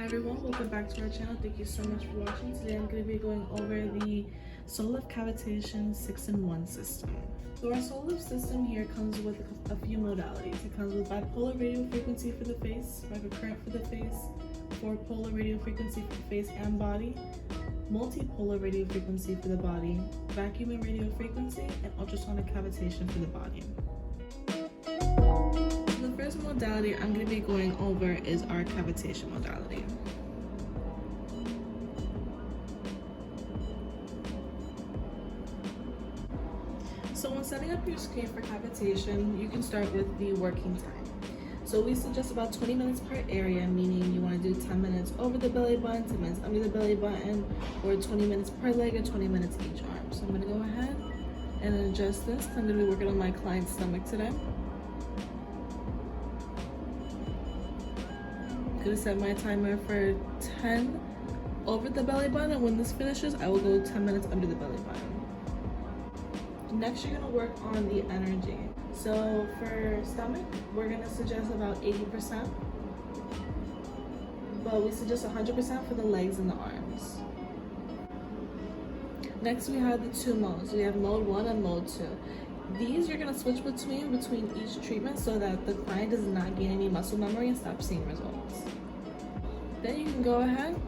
Hi everyone, welcome back to our channel. Thank you so much for watching. Today I'm going to be going over the Sollift Cavitation 6-in-1 system. So our Sollift system here comes with a few modalities. It comes with bipolar radio frequency for the face, microcurrent for the face, 4-polar radio frequency for the face and body, multipolar radio frequency for the body, vacuum and radio frequency, and ultrasonic cavitation for the body. The first modality I'm going to be going over is our cavitation modality. So when setting up your screen for cavitation, you can start with the working time. So we suggest about 20 minutes per area, meaning you want to do 10 minutes over the belly button, 10 minutes under the belly button, or 20 minutes per leg or 20 minutes each arm. So I'm going to go ahead and adjust this. I'm going to be working on my client's stomach today. I'm going to set my timer for 10 over the belly button, and when this finishes, I will go 10 minutes under the belly button. Next, you're going to work on the energy. So for stomach, we're going to suggest about 80%, but we suggest 100% for the legs and the arms. Next, we have the two modes. We have mode 1 and mode 2. These you're going to switch between each treatment so that the client does not gain any muscle memory and stop seeing results. Then you can go ahead,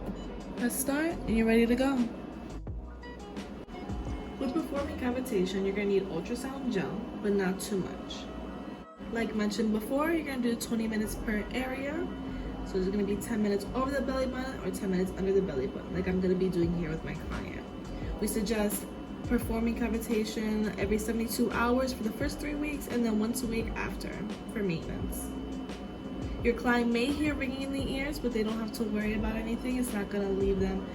press start, and you're ready to go. When performing cavitation, you're going to need ultrasound gel, but not too much. Like mentioned before, you're going to do 20 minutes per area. So there's going to be 10 minutes over the belly button or 10 minutes under the belly button, like I'm going to be doing here with my client. We suggest performing cavitation every 72 hours for the first 3 weeks and then once a week after for maintenance. Your client may hear ringing in the ears, but they don't have to worry about anything. It's not going to leave them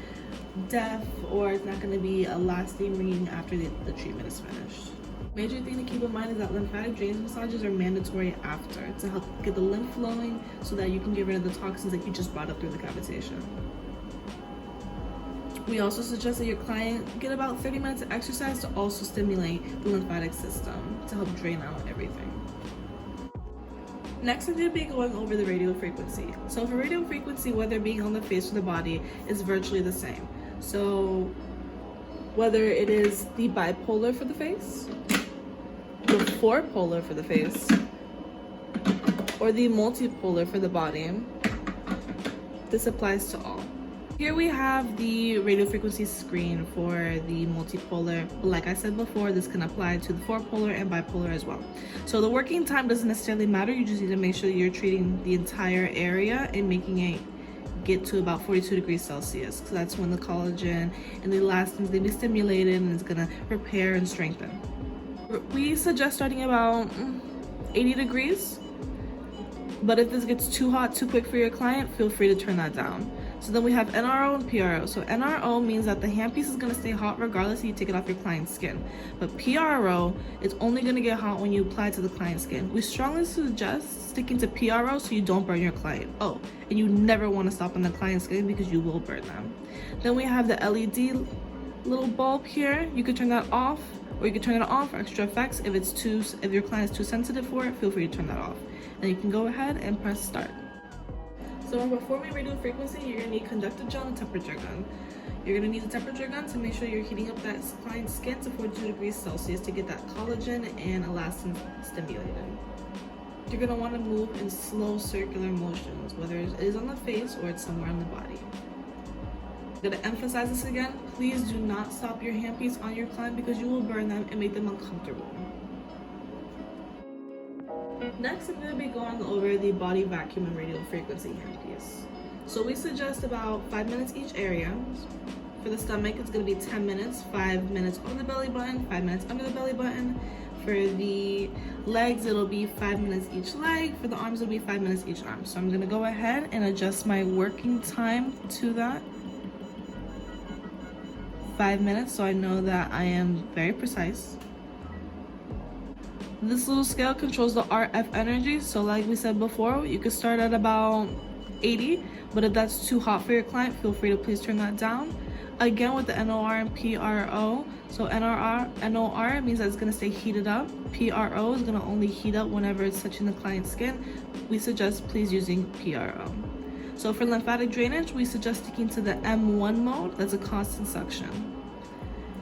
deaf, or it's not going to be a lasting ringing after the treatment is finished. Major thing to keep in mind is that lymphatic drainage massages are mandatory after to help get the lymph flowing so that you can get rid of the toxins that you just brought up through the cavitation. We also suggest that your client get about 30 minutes of exercise to also stimulate the lymphatic system to help drain out everything. Next, I'm going to be going over the radial frequency. So for radial frequency, whether being on the face or the body, is virtually the same. So whether it is the bipolar for the face, the 4-polar for the face, or the multipolar for the body, this applies to all. Here we have the radio frequency screen for the multipolar. Like I said before, this can apply to the 4-polar and bipolar as well. So the working time doesn't necessarily matter. You just need to make sure you're treating the entire area and making it get to about 42 degrees Celsius. So that's when the collagen and the elastins, they be stimulated and it's gonna repair and strengthen. We suggest starting about 80 degrees. But if this gets too hot too quick for your client, feel free to turn that down. So then we have NRO and PRO. So NRO means that the handpiece is going to stay hot regardless if you take it off your client's skin. But PRO is only going to get hot when you apply it to the client's skin. We strongly suggest sticking to PRO so you don't burn your client. Oh, and you never want to stop on the client's skin because you will burn them. Then we have the LED little bulb here. You could turn that off, or you could turn it on for extra effects. If your client is too sensitive for it, feel free to turn that off. Then you can go ahead and press start. So when performing radial frequency, you're going to need conductive gel and a temperature gun. You're going to need a temperature gun to make sure you're heating up that client's skin to 42 degrees Celsius to get that collagen and elastin stimulated. You're going to want to move in slow circular motions, whether it is on the face or it's somewhere on the body. I'm going to emphasize this again. Please do not stop your handpiece on your client because you will burn them and make them uncomfortable. Next, I'm going to be going over the body vacuum and radial frequency handpiece. So we suggest about 5 minutes each area. For the stomach, it's going to be 10 minutes, 5 minutes over the belly button, 5 minutes under the belly button. For the legs, it'll be 5 minutes each leg. For the arms, it'll be 5 minutes each arm. So I'm going to go ahead and adjust my working time to that. 5 minutes, so I know that I am very precise. This little scale controls the RF energy, so like we said before, you could start at about 80, but if that's too hot for your client, feel free to please turn that down. Again, with the NOR and PRO, so NOR means that it's going to stay heated up. PRO is going to only heat up whenever it's touching the client's skin. We suggest please using PRO. So for lymphatic drainage, we suggest sticking to the M1 mode. That's a constant suction.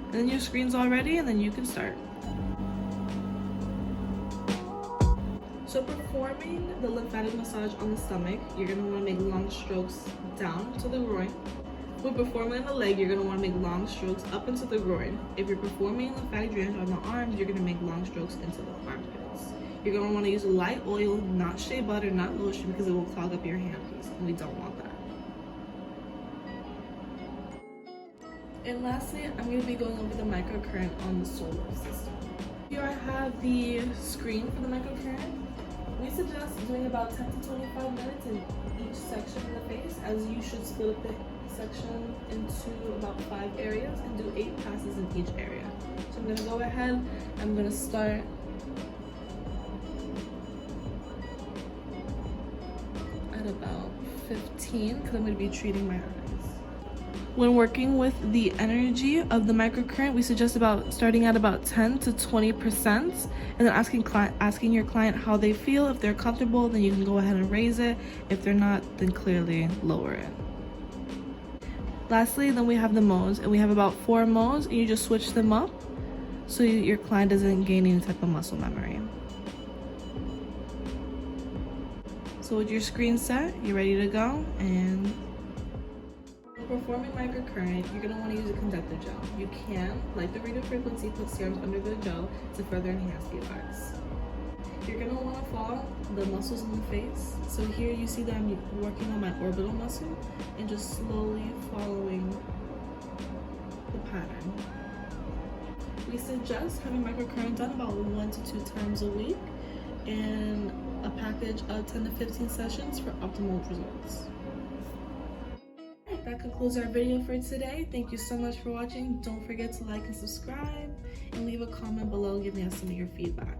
And then your screen's all ready, and then you can start. So performing the lymphatic massage on the stomach, you're going to want to make long strokes down to the groin. When performing the leg, you're going to want to make long strokes up into the groin. If you're performing lymphatic drainage on the arms, you're going to make long strokes into the armpits. You're going to want to use light oil, not shea butter, not lotion, because it will clog up your handpiece, and we don't want that. And lastly, I'm going to be going over the microcurrent on the Sollift system. Here I have the screen for the microcurrent. We suggest doing about 10 to 25 minutes in each section of the face, as you should split up the section into about 5 areas and do 8 passes in each area. So I'm going to go ahead, I'm going to start at about 15 because I'm going to be treating my eyes. When working with the energy of the microcurrent, we suggest starting at about 10 to 20%, and then asking your client how they feel. If they're comfortable, then you can go ahead and raise it. If they're not, then clearly lower it. Lastly, then we have the modes, and we have about 4 modes, and you just switch them up so your client doesn't gain any type of muscle memory. So with your screen set, you're ready to go, and performing microcurrent, you're going to want to use a conductor gel. You can, like the Radial Frequency, put serums under the gel to further enhance the effects. You're going to want to follow the muscles in the face. So here you see that I'm working on my orbital muscle and just slowly following the pattern. We suggest having microcurrent done about 1 to 2 times a week and a package of 10 to 15 sessions for optimal results. That concludes our video for today. Thank you so much for watching. Don't forget to like and subscribe and leave a comment below giving us some of your feedback.